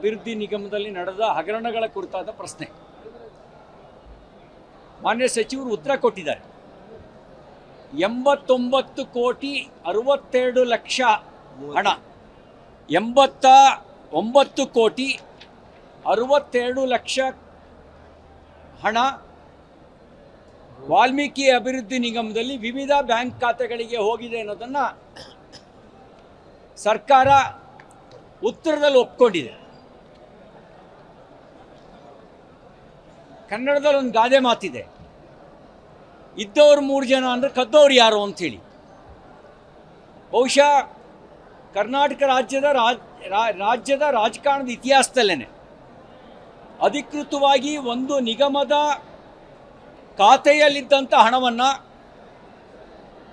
ಅಭಿವೃದ್ಧಿ ನಿಗಮದಲ್ಲಿ ನಡೆದ ಹಗರಣಗಳ ಕುರಿತಾದ ಪ್ರಶ್ನೆ. ಮಾನ್ಯ ಸಚಿವರು ಉತ್ತರ ಕೊಟ್ಟಿದ್ದಾರೆ. 89 ಕೋಟಿ 62 ಲಕ್ಷ ಹಣ, 89 ಕೋಟಿ 62 ಲಕ್ಷ ಹಣ ವಾಲ್ಮೀಕಿ ಅಭಿವೃದ್ಧಿ ನಿಗಮದಲ್ಲಿ ವಿವಿಧ ಬ್ಯಾಂಕ್ ಖಾತೆಗಳಿಗೆ ಹೋಗಿದೆ ಅನ್ನೋದನ್ನು ಸರ್ಕಾರ ಉತ್ತರದಲ್ಲಿ ಒಪ್ಕೊಂಡಿದೆ. ಕನ್ನಡದಲ್ಲಿ ಒಂದು ಗಾದೆ ಮಾತಿದೆ, ಇದ್ದವ್ರು 3 ಜನ ಅಂದರೆ ಕದ್ದವ್ರು ಯಾರು ಅಂಥೇಳಿ. ಬಹುಶಃ ಕರ್ನಾಟಕ ರಾಜ್ಯದ ರಾಜಕಾರಣದ ಇತಿಹಾಸದಲ್ಲೇ ಅಧಿಕೃತವಾಗಿ ಒಂದು ನಿಗಮದ ಖಾತೆಯಲ್ಲಿದ್ದಂಥ ಹಣವನ್ನು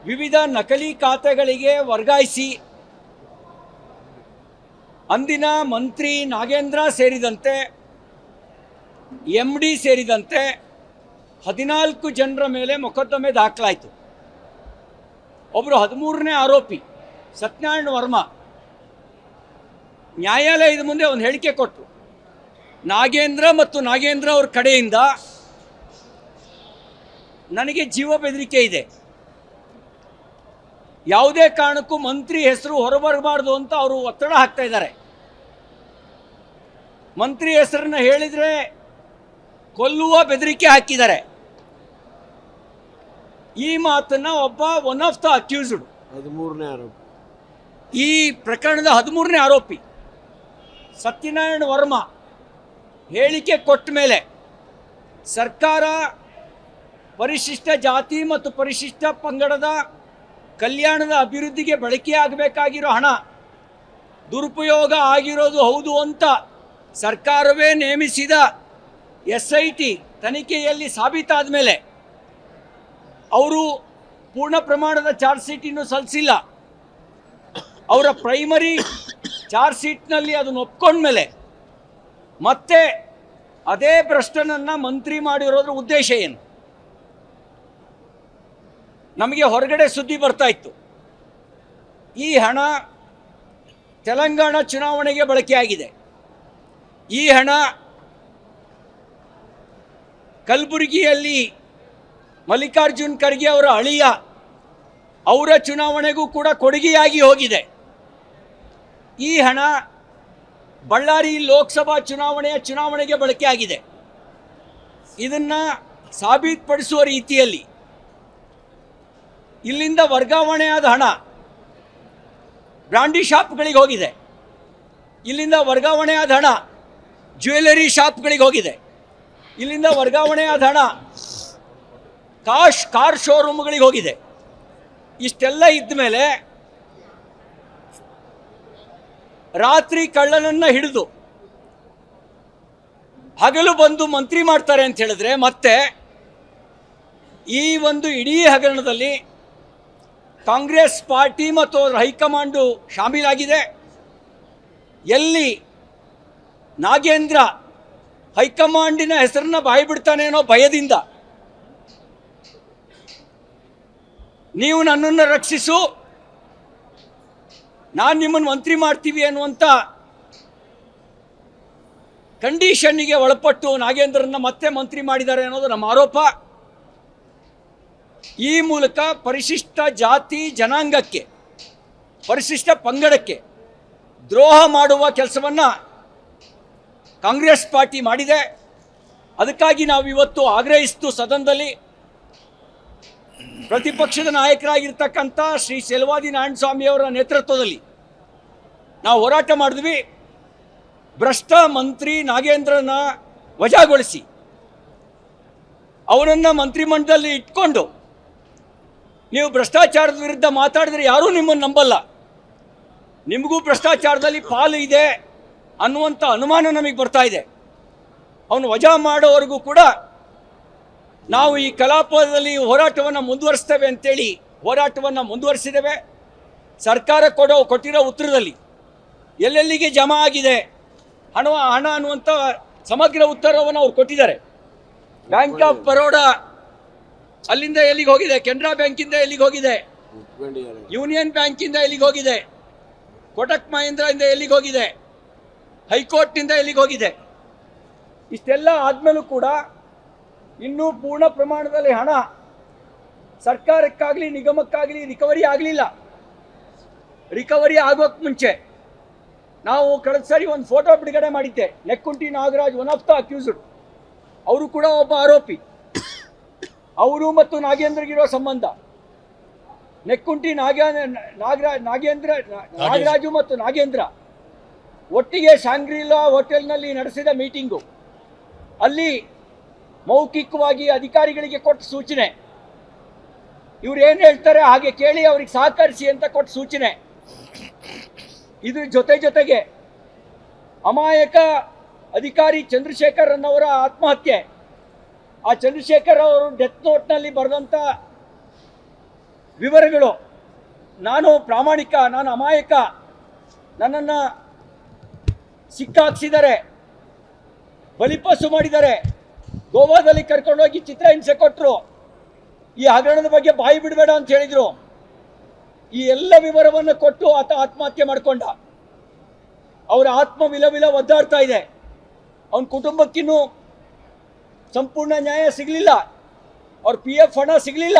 ವಿವಿಧ ನಕಲಿ ಖಾತೆಗಳಿಗೆ ವರ್ಗಾಯಿಸಿ ಅಂದಿನ ಮಂತ್ರಿ ನಾಗೇಂದ್ರ ಸೇರಿದಂತೆ MD ಸೇರಿದಂತೆ 14 ಜನರ ಮೇಲೆ ಮೊಕದ್ದಮೆ ದಾಖಲಾಯಿತು. ಒಬ್ಬರು 13ನೇ ಆರೋಪಿ ಸತ್ಯನಾರಾಯಣ ವರ್ಮಾ ನ್ಯಾಯಾಲಯದ ಮುಂದೆ ಒಂದು ಹೇಳಿಕೆ ಕೊಟ್ಟರು. ನಾಗೇಂದ್ರ ಮತ್ತು ನಾಗೇಂದ್ರ ಅವ್ರ ಕಡೆಯಿಂದ ನನಗೆ ಜೀವ ಬೆದರಿಕೆ ಇದೆ, ಯಾವುದೇ ಕಾರಣಕ್ಕೂ ಮಂತ್ರಿ ಹೆಸರು ಹೊರಬರಬಾರ್ದು ಅಂತ ಅವರು ಒತ್ತಡ ಹಾಕ್ತಾ ಇದ್ದಾರೆ. ಮಂತ್ರಿ ಹೆಸರನ್ನ ಹೇಳಿದರೆ ಕೊಲ್ಲುವ ಬೆದರಿಕೆ ಹಾಕಿದ್ದಾರೆ. ಈ ಮಾತನ್ನ ಒನ್ ಆಫ್ ದ ಅಕ್ಯೂಸ್ಡ್ 13ನೇ ಆರೋಪಿ, ಈ ಪ್ರಕರಣದ 13ನೇ ಆರೋಪಿ ಸತ್ಯನಾರಾಯಣ ವರ್ಮಾ ಹೇಳಿಕೆ ಕೊಟ್ಟ ಮೇಲೆ ಸರ್ಕಾರ ಪರಿಶಿಷ್ಟ ಜಾತಿ ಮತ್ತು ಪರಿಶಿಷ್ಟ ಪಂಗಡದ ಕಲ್ಯಾಣದ ಅಭಿವೃದ್ಧಿಗೆ ಬಳಕೆಯಾಗಬೇಕಾಗಿರೋ ಹಣ ದುರುಪಯೋಗ ಆಗಿರೋದು ಹೌದು ಅಂತ ಸರ್ಕಾರವೇ ನೇಮಿಸಿದ SIT ತನಿಖೆಯಲ್ಲಿ ಸಾಬೀತಾದ ಮೇಲೆ ಅವರು ಪೂರ್ಣ ಪ್ರಮಾಣದ ಚಾರ್ಜ್ ಶೀಟನ್ನು ಸಲ್ಲಿಸಿಲ್ಲ. ಅವರ ಪ್ರೈಮರಿ ಚಾರ್ಜ್ ಶೀಟ್ನಲ್ಲಿ ಅದನ್ನು ಒಪ್ಕೊಂಡ್ಮೇಲೆ ಮತ್ತೆ ಅದೇ ಭ್ರಷ್ಟನನ್ನು ಮಂತ್ರಿ ಮಾಡಿರೋದ್ರ ಉದ್ದೇಶ ಏನು? ನಮಗೆ ಹೊರಗಡೆ ಸುದ್ದಿ ಬರ್ತಾ ಇತ್ತು, ಈ ಹಣ ತೆಲಂಗಾಣ ಚುನಾವಣೆಗೆ ಬಳಕೆಯಾಗಿದೆ, ಈ ಹಣ ಕಲಬುರಗಿಯಲ್ಲಿ ಮಲ್ಲಿಕಾರ್ಜುನ್ ಖರ್ಗೆ ಅವರ ಅಳಿಯ ಅವರ ಚುನಾವಣೆಗೂ ಕೂಡ ಕೊಡುಗೆಯಾಗಿ ಹೋಗಿದೆ, ಈ ಹಣ ಬಳ್ಳಾರಿ ಲೋಕಸಭಾ ಚುನಾವಣೆಗೆ ಬಳಕೆಯಾಗಿದೆ. ಇದನ್ನು ಸಾಬೀತುಪಡಿಸುವ ರೀತಿಯಲ್ಲಿ ಇಲ್ಲಿಂದ ವರ್ಗಾವಣೆಯಾದ ಹಣ ಬ್ರಾಂಡಿ ಶಾಪ್ಗಳಿಗೆ ಹೋಗಿದೆ, ಇಲ್ಲಿಂದ ವರ್ಗಾವಣೆಯಾದ ಹಣ ಜ್ಯುವೆಲರಿ ಶಾಪ್ಗಳಿಗೆ ಹೋಗಿದೆ, ಇಲ್ಲಿಂದ ವರ್ಗಾವಣೆಯಾದ ಹಣ ಕಾರ್ ಶೋರೂಮ್ಗಳಿಗೆ ಹೋಗಿದೆ. ಇಷ್ಟೆಲ್ಲ ಇದ್ದ ಮೇಲೆ ರಾತ್ರಿ ಕಳ್ಳನನ್ನು ಹಿಡಿದು ಹಗಲು ಬಂದು ಮಂತ್ರಿ ಮಾಡ್ತಾರೆ ಅಂತ ಹೇಳಿದ್ರೆ ಮತ್ತೆ ಈ ಒಂದು ಇಡೀ ಹಗರಣದಲ್ಲಿ ಕಾಂಗ್ರೆಸ್ ಪಾರ್ಟಿ ಮತ್ತು ಅವರ ಹೈಕಮಾಂಡು ಶಾಮೀಲಾಗಿದೆ. ಎಲ್ಲಿ ನಾಗೇಂದ್ರ ಹೈಕಮಾಂಡಿನ ಹೆಸರನ್ನ ಬಾಯಿ ಬಿಡ್ತಾನೆ ಅನ್ನೋ ಭಯದಿಂದ ನೀವು ನನ್ನನ್ನು ರಕ್ಷಿಸು, ನಾನು ನಿಮ್ಮನ್ನು ಮಂತ್ರಿ ಮಾಡ್ತೀವಿ ಅನ್ನುವಂಥ ಕಂಡೀಷನ್ನಿಗೆ ಒಳಪಟ್ಟು ನಾಗೇಂದ್ರನ್ನ ಮತ್ತೆ ಮಂತ್ರಿ ಮಾಡಿದ್ದಾರೆ ಅನ್ನೋದು ನಮ್ಮ ಆರೋಪ. ಈ ಮೂಲಕ ಪರಿಶಿಷ್ಟ ಜಾತಿ ಜನಾಂಗಕ್ಕೆ, ಪರಿಶಿಷ್ಟ ಪಂಗಡಕ್ಕೆ ದ್ರೋಹ ಮಾಡುವ ಕೆಲಸವನ್ನು ಕಾಂಗ್ರೆಸ್ ಪಾರ್ಟಿ ಮಾಡಿದೆ. ಅದಕ್ಕಾಗಿ ನಾವು ಇವತ್ತು ಆಗ್ರಹಿಸ್ತು ಸದನದಲ್ಲಿ ಪ್ರತಿಪಕ್ಷದ ನಾಯಕರಾಗಿರ್ತಕ್ಕಂಥ ಶ್ರೀ ಸೆಲ್ವಾದಿ ನಾರಾಯಣಸ್ವಾಮಿ ಅವರ ನೇತೃತ್ವದಲ್ಲಿ ನಾವು ಹೋರಾಟ ಮಾಡಿದ್ವಿ. ಭ್ರಷ್ಟ ಮಂತ್ರಿ ನಾಗೇಂದ್ರನ ವಜಾಗೊಳಿಸಿ ಅವರನ್ನು ಮಂತ್ರಿಮಂಡಲದಲ್ಲಿ ಇಟ್ಕೊಂಡು ನೀವು ಭ್ರಷ್ಟಾಚಾರದ ವಿರುದ್ಧ ಮಾತಾಡಿದ್ರೆ ಯಾರೂ ನಿಮ್ಮನ್ನು ನಂಬಲ್ಲ, ನಿಮಗೂ ಭ್ರಷ್ಟಾಚಾರದಲ್ಲಿ ಪಾಲು ಇದೆ ಅನ್ನುವಂಥ ಅನುಮಾನ ನಮಗೆ ಬರ್ತಾ ಇದೆ. ಅವನು ವಜಾ ಮಾಡೋವರೆಗೂ ಕೂಡ ನಾವು ಈ ಕಲಾಪದಲ್ಲಿ ಹೋರಾಟವನ್ನು ಮುಂದುವರಿಸ್ತೇವೆ ಅಂತೇಳಿ ಹೋರಾಟವನ್ನು ಮುಂದುವರಿಸಿದ್ದೇವೆ. ಸರ್ಕಾರ ಕೊಟ್ಟಿರೋ ಉತ್ತರದಲ್ಲಿ ಎಲ್ಲೆಲ್ಲಿಗೆ ಜಮಾ ಆಗಿದೆ ಹಣ ಅನ್ನುವಂಥ ಸಮಗ್ರ ಉತ್ತರವನ್ನು ಅವ್ರು ಕೊಟ್ಟಿದ್ದಾರೆ. ಬ್ಯಾಂಕ್ ಆಫ್ ಬರೋಡಾ ಅಲ್ಲಿಂದ ಎಲ್ಲಿಗೆ ಹೋಗಿದೆ, ಕೆನರಾ ಬ್ಯಾಂಕಿಂದ ಎಲ್ಲಿಗೆ ಹೋಗಿದೆ, ಯೂನಿಯನ್ ಬ್ಯಾಂಕಿಂದ ಎಲ್ಲಿಗೆ ಹೋಗಿದೆ, ಕೋಟಕ್ ಮಹೀಂದ್ರಾಯಿಂದ ಎಲ್ಲಿಗೆ ಹೋಗಿದೆ, ಹೈಕೋರ್ಟ್ನಿಂದ ಎಲ್ಲಿಗೆ ಹೋಗಿದೆ. ಇಷ್ಟೆಲ್ಲ ಆದಮೇಲೂ ಕೂಡ ಇನ್ನೂ ಪೂರ್ಣ ಪ್ರಮಾಣದಲ್ಲಿ ಹಣ ಸರ್ಕಾರಕ್ಕಾಗಲಿ ನಿಗಮಕ್ಕಾಗಲಿ ರಿಕವರಿ ಆಗಲಿಲ್ಲ. ರಿಕವರಿ ಆಗೋಕ್ಕೆ ಮುಂಚೆ ನಾವು ಕಳೆದ ಸಾರಿ ಒಂದು ಫೋಟೋ ಬಿಡುಗಡೆ ಮಾಡಿದ್ದೆ. Nekkunti Nagaraj, one of the accused, ಅವರು ಕೂಡ ಒಬ್ಬ ಆರೋಪಿ. ಅವರು ಮತ್ತು ನಾಗೇಂದ್ರಗಿರೋ ಸಂಬಂಧ, ನೆಕ್ಕುಂಟಿ ನಾಗರಾಜು ಮತ್ತು ನಾಗೇಂದ್ರ ಒಟ್ಟಿಗೆ ಶಾಂಗ್ರಿಲಾ ಹೋಟೆಲ್ನಲ್ಲಿ ನಡೆಸಿದ ಮೀಟಿಂಗು, ಅಲ್ಲಿ ಮೌಖಿಕವಾಗಿ ಅಧಿಕಾರಿಗಳಿಗೆ ಕೊಟ್ಟ ಸೂಚನೆ, ಇವ್ರು ಏನು ಹೇಳ್ತಾರೆ ಹಾಗೆ ಕೇಳಿ ಅವ್ರಿಗೆ ಸಹಕರಿಸಿ ಅಂತ ಕೊಟ್ಟ ಸೂಚನೆ. ಇದ್ರ ಜೊತೆಗೆ ಅಮಾಯಕ ಅಧಿಕಾರಿ ಚಂದ್ರಶೇಖರ್ ಅನ್ನವರ ಆತ್ಮಹತ್ಯೆ, ಆ ಚಂದ್ರಶೇಖರ್ ಅವರು ಡೆತ್ ನೋಟ್ನಲ್ಲಿ ಬರೆದಂಥ ವಿವರಗಳು, ನಾನು ಪ್ರಾಮಾಣಿಕ, ನಾನು ಅಮಾಯಕ, ನನ್ನನ್ನು ಸಿಕ್ಕಾಕ್ಸಿದ್ದಾರೆ, ಬಲಿಪಶು ಮಾಡಿದ್ದಾರೆ, ಗೋವಾದಲ್ಲಿ ಕರ್ಕೊಂಡೋಗಿ ಚಿತ್ರಹಿಂಸೆ ಕೊಟ್ಟರು, ಈ ಹಗರಣದ ಬಗ್ಗೆ ಬಾಯಿ ಬಿಡಬೇಡ ಅಂತ ಹೇಳಿದರು. ಈ ಎಲ್ಲ ವಿವರವನ್ನು ಕೊಟ್ಟು ಆತ ಆತ್ಮಹತ್ಯೆ ಮಾಡಿಕೊಂಡ. ಅವರ ಆತ್ಮ ವಿಲವಿಲ ಒದ್ದಾಡ್ತಾ ಇದೆ. ಅವನ ಕುಟುಂಬಕ್ಕಿನ್ನೂ ಸಂಪೂರ್ಣ ನ್ಯಾಯ ಸಿಗಲಿಲ್ಲ, ಅವ್ರ PF ಹಣ ಸಿಗಲಿಲ್ಲ.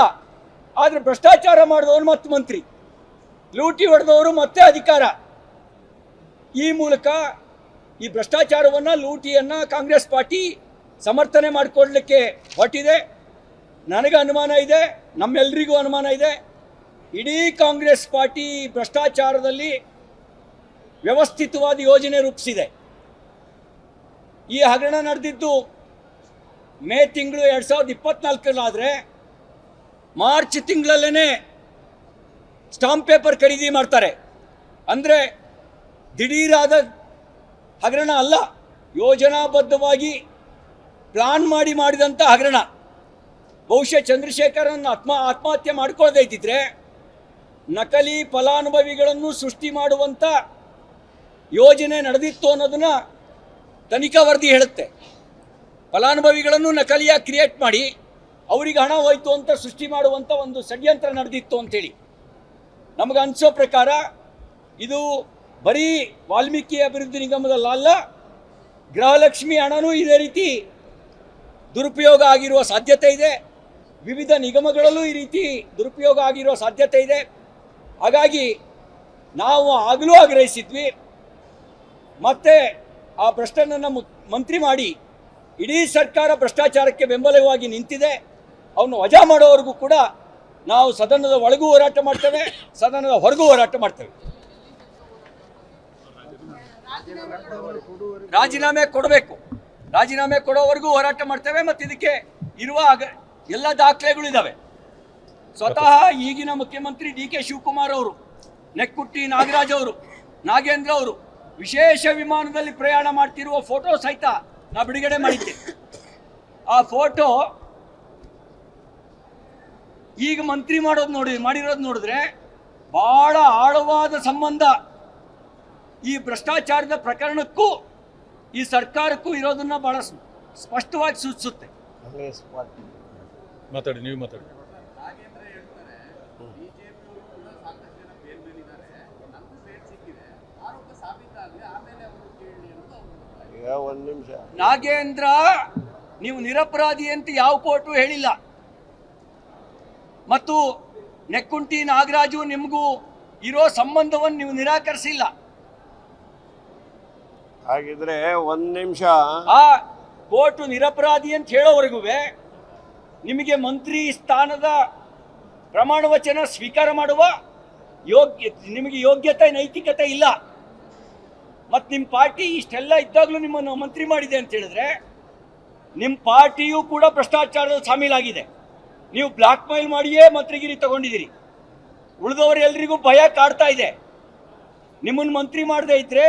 ಆದರೆ ಭ್ರಷ್ಟಾಚಾರ ಮಾಡಿದವರು ಮತ್ತೆ ಮಂತ್ರಿ, ಲೂಟಿ ಹೊಡೆದವರು ಮತ್ತೆ ಅಧಿಕಾರ. ಈ ಮೂಲಕ ಈ ಭ್ರಷ್ಟಾಚಾರವನ್ನು, ಲೂಟಿಯನ್ನು ಕಾಂಗ್ರೆಸ್ ಪಾರ್ಟಿ ಸಮರ್ಥನೆ ಮಾಡಿಕೊಳ್ಳಲಿಕ್ಕೆ ಹೊರಟಿದೆ. ನನಗೆ ಅನುಮಾನ ಇದೆ, ನಮ್ಮೆಲ್ಲರಿಗೂ ಅನುಮಾನ ಇದೆ, ಇಡೀ ಕಾಂಗ್ರೆಸ್ ಪಾರ್ಟಿ ಭ್ರಷ್ಟಾಚಾರದಲ್ಲಿ ವ್ಯವಸ್ಥಿತವಾದ ಯೋಜನೆ ರೂಪಿಸಿದೆ. ಈ ಹಗರಣ ನಡೆದಿದ್ದು ಮೇ ತಿಂಗಳು 2024 ಮಾರ್ಚ್ ತಿಂಗಳಲ್ಲೇ ಸ್ಟಾಂಪ್ ಪೇಪರ್ ಖರೀದಿ ಮಾಡ್ತಾರೆ. ಅಂದರೆ ದಿಢೀರಾದ ಹಗರಣ ಅಲ್ಲ, ಯೋಜನಾಬದ್ಧವಾಗಿ ಪ್ಲಾನ್ ಮಾಡಿದಂಥ ಹಗರಣ. ಬಹುಶಃ ಚಂದ್ರಶೇಖರನ್ನು ಆತ್ಮಹತ್ಯೆ ಮಾಡ್ಕೊಳ್ಳದೇ ಇದ್ದಿದ್ರೆ ನಕಲಿ ಫಲಾನುಭವಿಗಳನ್ನು ಸೃಷ್ಟಿ ಮಾಡುವಂಥ ಯೋಜನೆ ನಡೆದಿತ್ತು ಅನ್ನೋದನ್ನು ತನಿಖಾ ವರದಿ ಹೇಳುತ್ತೆ. ಫಲಾನುಭವಿಗಳನ್ನು ನಕಲಿಯಾಗಿ ಕ್ರಿಯೇಟ್ ಮಾಡಿ ಅವರಿಗೆ ಹಣ ಹೋಯ್ತು ಅಂತ ಸೃಷ್ಟಿ ಮಾಡುವಂಥ ಒಂದು ಷಡ್ಯಂತ್ರ ನಡೆದಿತ್ತು ಅಂತೇಳಿ ನಮಗೆ ಅನಿಸೋ ಪ್ರಕಾರ ಇದು ಬರೀ ವಾಲ್ಮೀಕಿ ಅಭಿವೃದ್ಧಿ ನಿಗಮದಲ್ಲ, ಗೃಹಲಕ್ಷ್ಮಿ ಹಣನೂ ಇದೇ ರೀತಿ ದುರುಪಯೋಗ ಆಗಿರುವ ಸಾಧ್ಯತೆ ಇದೆ. ವಿವಿಧ ನಿಗಮಗಳಲ್ಲೂ ಈ ರೀತಿ ದುರುಪಯೋಗ ಆಗಿರುವ ಸಾಧ್ಯತೆ ಇದೆ. ಹಾಗಾಗಿ ನಾವು ಆಗಲೂ ಆಗ್ರಹಿಸಿದ್ವಿ, ಮತ್ತೆ ಆ ಭ್ರಷ್ಟನನ್ನು ಮಂತ್ರಿ ಮಾಡಿ ಇಡೀ ಸರ್ಕಾರ ಭ್ರಷ್ಟಾಚಾರಕ್ಕೆ ಬೆಂಬಲವಾಗಿ ನಿಂತಿದೆ. ಅವನು ವಜಾ ಮಾಡೋವರೆಗೂ ಕೂಡ ನಾವು ಸದನದ ಒಳಗೂ ಹೋರಾಟ ಮಾಡ್ತೇವೆ, ಸದನದ ಹೊರಗೂ ಹೋರಾಟ ಮಾಡ್ತೇವೆ. ರಾಜೀನಾಮೆ ಕೊಡಬೇಕು, ರಾಜೀನಾಮೆ ಕೊಡೋವರೆಗೂ ಹೋರಾಟ ಮಾಡ್ತೇವೆ. ಮತ್ತು ಇದಕ್ಕೆ ಇರುವ ಎಲ್ಲ ದಾಖಲೆಗಳು ಇದ್ದಾವೆ. ಸ್ವತಃ ಈಗಿನ ಮುಖ್ಯಮಂತ್ರಿ DK ಶಿವಕುಮಾರ್ ಅವರು, ನೆಕ್ಕುಟ್ಟಿ ನಾಗರಾಜ್ ಅವರು, ನಾಗೇಂದ್ರ ಅವರು ವಿಶೇಷ ವಿಮಾನದಲ್ಲಿ ಪ್ರಯಾಣ ಮಾಡ್ತಿರುವ ಫೋಟೋ ಸಹಿತ ನಾ ಬಿಡುಗಡೆ ಮಾಡಿದ್ದೆ. ಆ ಫೋಟೋ ಈಗ ಮಂತ್ರಿ ಮಾಡಿರೋದು ನೋಡಿದ್ರೆ ಬಹಳ ಆಳವಾದ ಸಂಬಂಧ ಈ ಭ್ರಷ್ಟಾಚಾರದ ಪ್ರಕರಣಕ್ಕೂ ಈ ಸರ್ಕಾರಕ್ಕೂ ಇರೋದನ್ನ ಬಹಳ ಸ್ಪಷ್ಟವಾಗಿ ಸೂಚಿಸುತ್ತೆ. ಮಾತಾಡಿ, ನೀವು ಮಾತಾಡಿ. ಒಂದು ನಿಮಿಷ, ನಾಗೇಂದ್ರ ನೀವು ನಿರಪರಾಧಿ ಅಂತ ಯಾವ ಕೋರ್ಟು ಹೇಳಿಲ್ಲ, ಮತ್ತು ನೆಕ್ಕುಂಟಿ ನಾಗರಾಜು ನಿಮಗೂ ಇರೋ ಸಂಬಂಧವನ್ನು ನೀವು ನಿರಾಕರಿಸಿಲ್ಲ. ಹಾಗಿದ್ರೆ ಒಂದು ನಿಮಿಷ, ಆ ಕೋರ್ಟು ನಿರಪರಾಧಿ ಅಂತ ಹೇಳೋವರೆಗೂ ನಿಮಗೆ ಮಂತ್ರಿ ಸ್ಥಾನದ ಪ್ರಮಾಣ ವಚನ ಸ್ವೀಕಾರ ಮಾಡುವ ನಿಮಗೆ ಯೋಗ್ಯತೆ ನೈತಿಕತೆ ಇಲ್ಲ. ಮತ್ತು ನಿಮ್ಮ ಪಾರ್ಟಿ ಇಷ್ಟೆಲ್ಲ ಇದ್ದಾಗಲೂ ನಿಮ್ಮನ್ನು ಮಂತ್ರಿ ಮಾಡಿದೆ ಅಂತ ಹೇಳಿದ್ರೆ ನಿಮ್ಮ ಪಾರ್ಟಿಯೂ ಕೂಡ ಭ್ರಷ್ಟಾಚಾರದಲ್ಲಿ ಶಾಮೀಲಾಗಿದೆ. ನೀವು ಬ್ಲ್ಯಾಕ್ ಮೇಲ್ ಮಾಡಿಯೇ ಮಂತ್ರಿಗಿರಿ ತಗೊಂಡಿದ್ದೀರಿ. ಉಳಿದವರೆಲ್ಲರಿಗೂ ಭಯ ಕಾಡ್ತಾ ಇದೆ. ನಿಮ್ಮನ್ನು ಮಂತ್ರಿ ಮಾಡದೇ ಇದ್ರೆ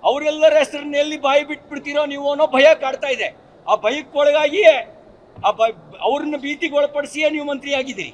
ಅವರೆಲ್ಲರ ಹೆಸರನ್ನ ಎಲ್ಲಿ ಬಾಯಿ ಬಿಟ್ಬಿಡ್ತೀರೋ ನೀವು ಅನ್ನೋ ಭಯ ಕಾಡ್ತಾ ಇದೆ. ಆ ಭಯಕ್ಕೊಳಗಾಗಿಯೇ ಅವ್ರನ್ನ ಭೀತಿಗೊಳಪಡಿಸಿಯೇ ನೀವು ಮಂತ್ರಿ ಆಗಿದ್ದೀರಿ.